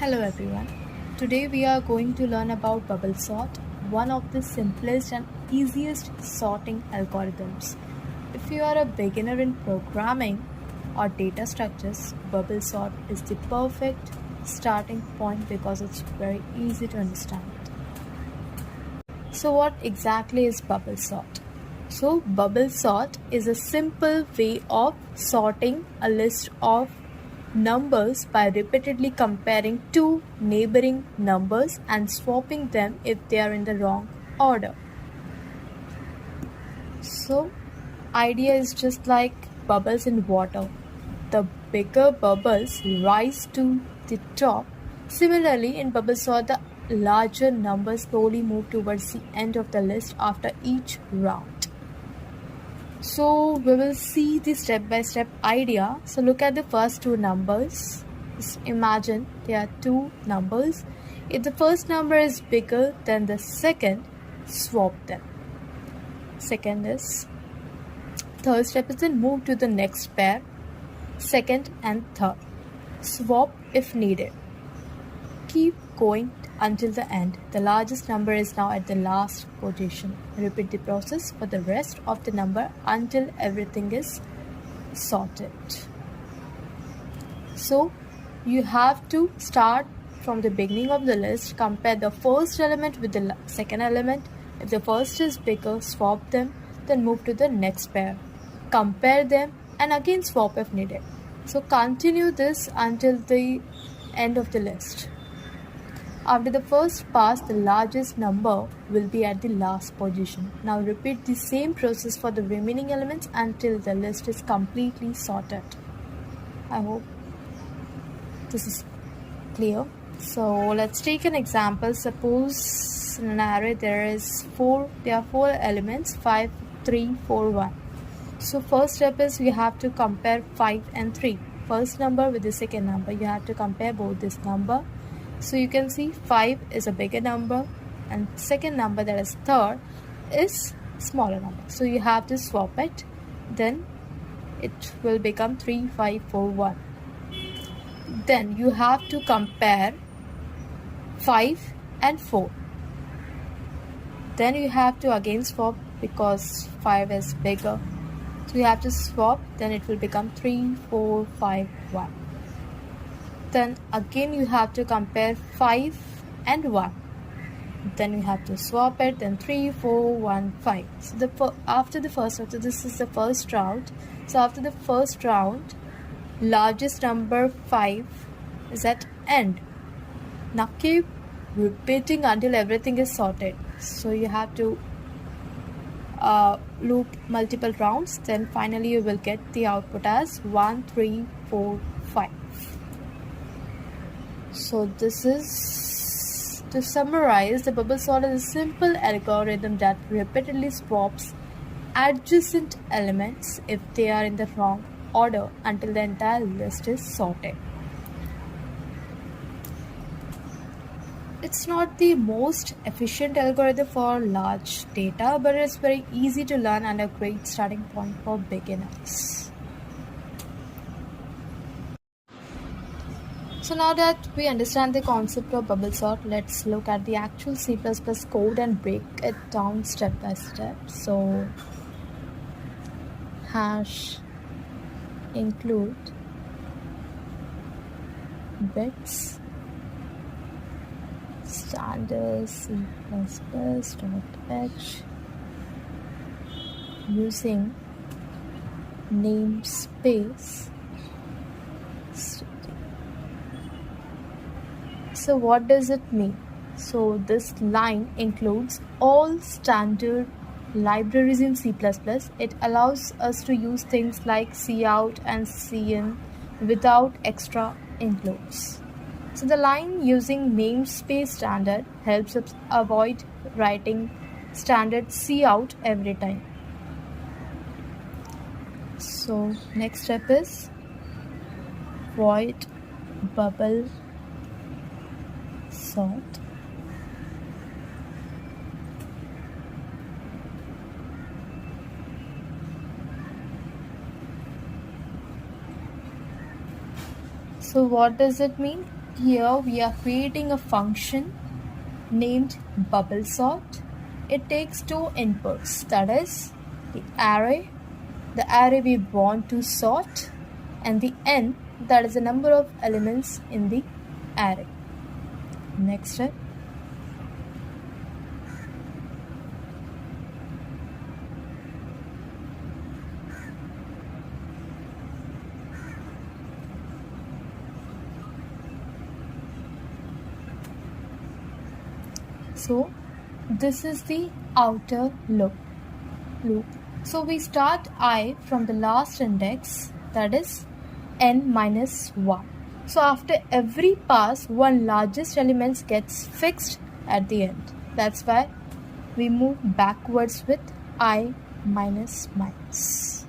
Hello everyone. Today we are going to learn about bubble sort, one of the simplest and easiest sorting algorithms. If you are a beginner in programming or data structures, bubble sort is the perfect starting point because it's very easy to understand. So what exactly is bubble sort? So bubble sort is a simple way of sorting a list of numbers by repeatedly comparing two neighboring numbers and swapping them if they are in the wrong order. So idea is just like bubbles in water. The bigger bubbles rise to the top. Similarly, in bubble sort, the larger numbers slowly move towards the end of the list after each round. So we will see the step-by-step idea. So look at the first two numbers. Just imagine there are two numbers. If the first number is bigger than the second, swap them. Third step is then move to the next pair, second and third. Swap if needed. Keep going until the end. The largest number is now at the last position. Repeat the process for the rest of the number until everything is sorted. So you have to start from the beginning of the list, compare the first element with the second element. If the first is bigger, swap them, then move to the next pair. Compare them and again swap if needed. So continue this until the end of the list. After the first pass, the largest number will be at the last position. Now repeat the same process for the remaining elements until the list is completely sorted. I hope this is clear. So let's take an example. Suppose in an array there are four elements, 5, 3, 4, 1. So first step is we have to compare 5 and 3. First number with the second number. You have to compare both this number. So you can see 5 is a bigger number and second number, that is third, is smaller number. So you have to swap it. Then it will become 3, 5, 4, 1. Then you have to compare 5 and 4. Then you have to again swap because 5 is bigger. So you have to swap, then it will become 3, 4, 5, 1. Then again you have to compare 5 and 1. Then you have to swap it, then 3, 4, 1, 5. So this is the first round. So after the first round, largest number 5 is at end. Now keep repeating until everything is sorted. So you have to loop multiple rounds, then finally you will get the output as 1, 3, 4, 5. So this is, to summarize, the bubble sort is a simple algorithm that repeatedly swaps adjacent elements if they are in the wrong order until the entire list is sorted. It's not the most efficient algorithm for large data, but it's very easy to learn and a great starting point for beginners. So now that we understand the concept of bubble sort, let's look at the actual C++ code and break it down step by step. So hash include bits standard C++.h using namespace. So what does it mean? So this line includes all standard libraries in C++. It allows us to use things like cout and cin without extra includes. So the line using namespace standard helps us avoid writing standard cout every time. So next step is void bubble sort. So what does it mean? Here we are creating a function named bubble sort. It takes two inputs, that is the array we want to sort, and the n, that is the number of elements in the array. Next step. So this is the outer loop. So we start I from the last index, that is n minus 1. So after every pass, one largest element gets fixed at the end. That's why we move backwards with I minus minus.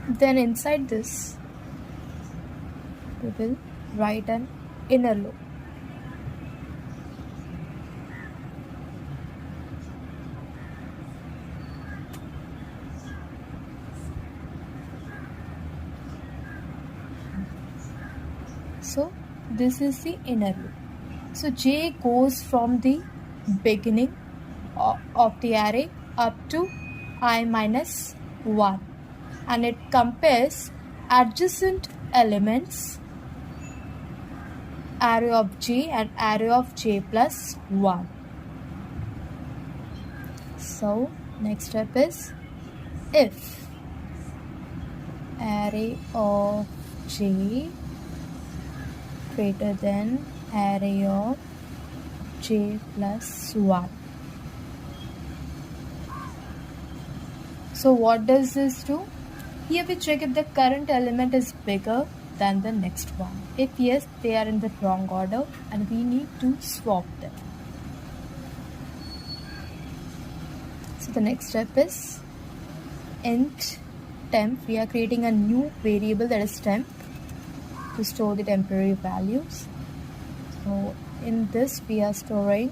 Then inside this, we will write an inner loop. So this is the inner loop. So j goes from the beginning of the array up to I minus 1, and it compares adjacent elements, array of j and array of j plus 1. So next step is if array of j greater than array of j plus 1. So what does this do? Here we check if the current element is bigger than the next one. If yes, they are in the wrong order and we need to swap them. So the next step is int temp. We are creating a new variable, that is temp, to store the temporary values. So in this we are storing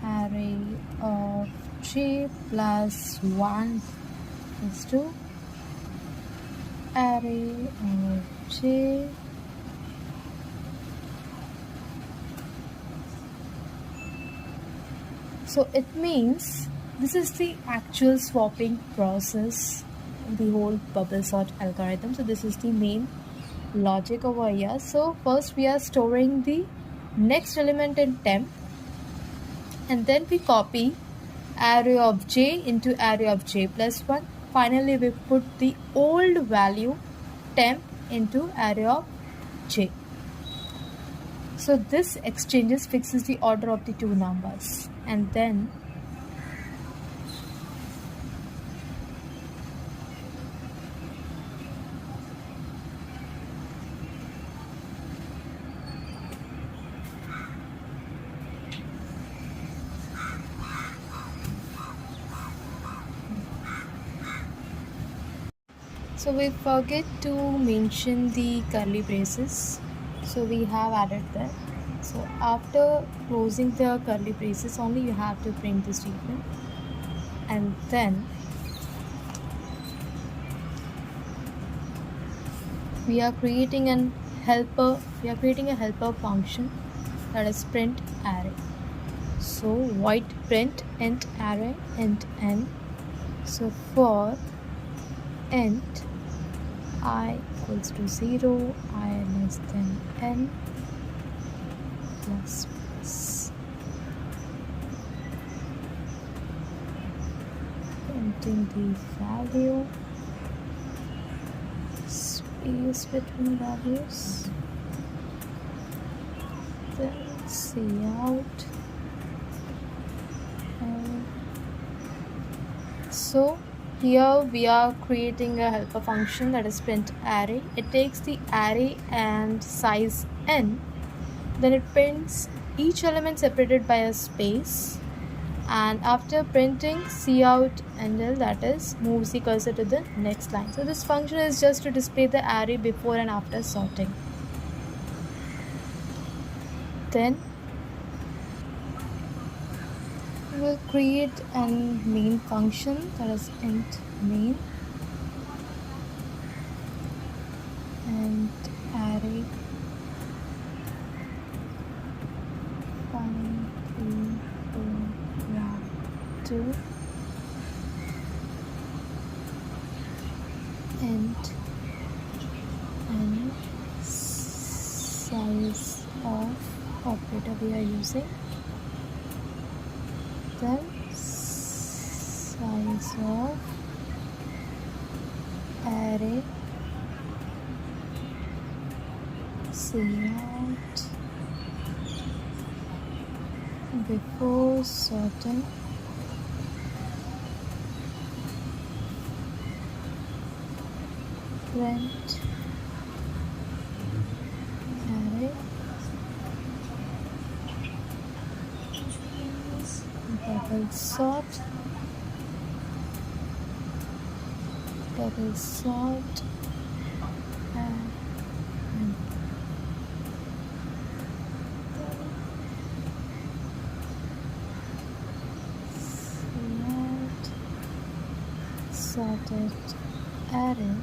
array of j plus 1 is to array of j so it means this is the actual swapping process in the whole bubble sort algorithm. So this is the main logic over here. So first we are storing the next element in temp, and then we copy array of j into array of j plus 1. Finally we put the old value temp into array of j. So this exchanges fixes the order of the two numbers, and then so we forget to mention the curly braces, so we have added that. So after closing the curly braces only you have to print the statement, and then we are creating a helper function, that is print array. So void print int array int n. So for int I equals to 0, I less than n plus plus. Printing the value, space between values, then cout. So here we are creating a helper function, that is print array. It takes the array and size n, then it prints each element separated by a space, and after printing cout endl, that is moves the cursor to the next line. So this function is just to display the array before and after sorting. Then we will create an main function, that is int main, and array 5, 3, 4, 1, 2, int and size of operator we are using, then size of array cout before sorting print array double sort and sorted array.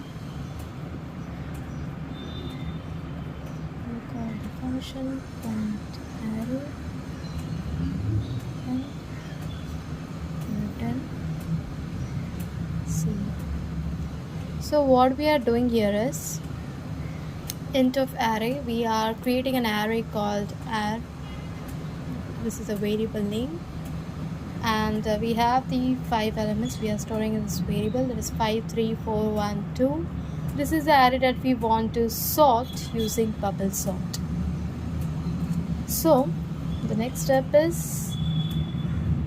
We call the function print array and return C. So what we are doing here is int of array. We are creating an array called arr. This is a variable name, and we have the 5 elements we are storing in this variable, that is 5, 3, 4, 1, 2. This is the array that we want to sort using bubble sort. So the next step is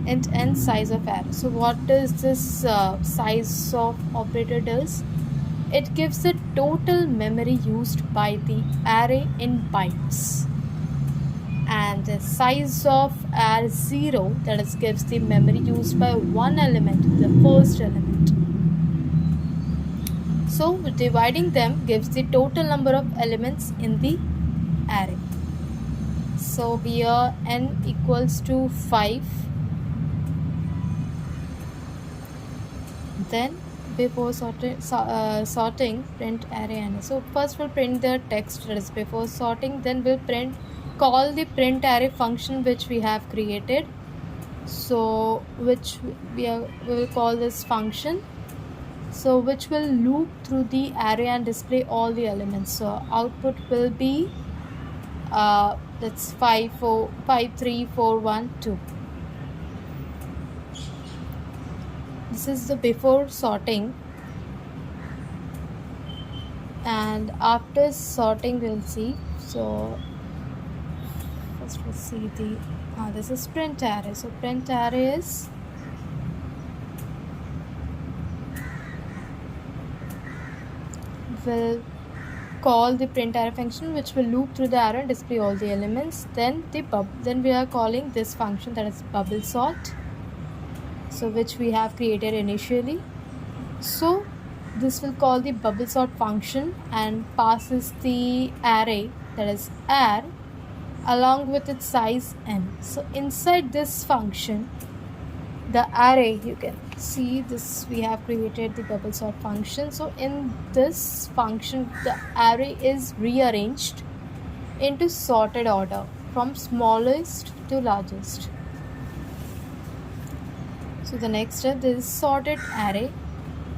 int n size of array. So what does this size of operator does? It gives the total memory used by the array in bytes, and the size of array 0, that is gives the memory used by one element, the first element. So dividing them gives the total number of elements in the array. So here n equals to 5. Then before sorting print array n. So first we'll print the text, that is before sorting, then we'll call the print array function which we have created. So which we will call this function, so which will loop through the array and display all the elements. So output will be that's 5, 3, 4, 1, 2. This is the before sorting, and after sorting we'll see. So first we'll see the this is print array. So print array is will call the print array function which will loop through the array and display all the elements. Then we are calling this function, that is bubble sort, so which we have created initially. So this will call the bubble sort function and passes the array, that is arr, along with its size n. So inside this function, the array, you can see this, we have created the bubble sort function. So in this function, the array is rearranged into sorted order from smallest to largest. So the next step is sorted array,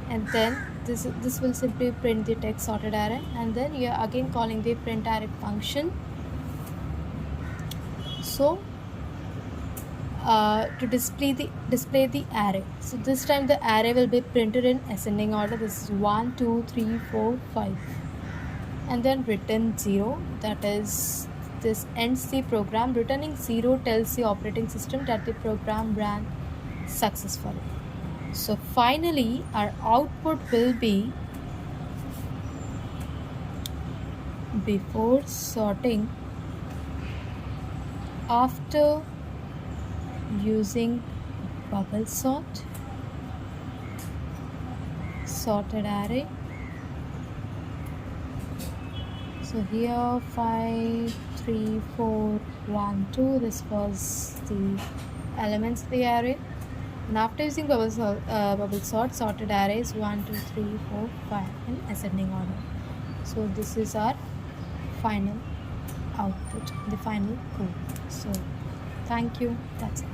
and then this will simply print the text sorted array, and then you are again calling the print array function. So to display the array, so this time the array will be printed in ascending order. This is 1, 2, 3, 4, 5, and then return 0, that is this ends the program. Returning 0 tells the operating system that the program ran successfully. So finally our output will be before sorting, after using bubble sort, sorted array. So here 5, 3, 4, 1, 2, this was the elements of the array. And after using bubble sort, sorted arrays 1, 2, 3, 4, 5 in ascending order. So this is our final output, the final code. So thank you. That's it.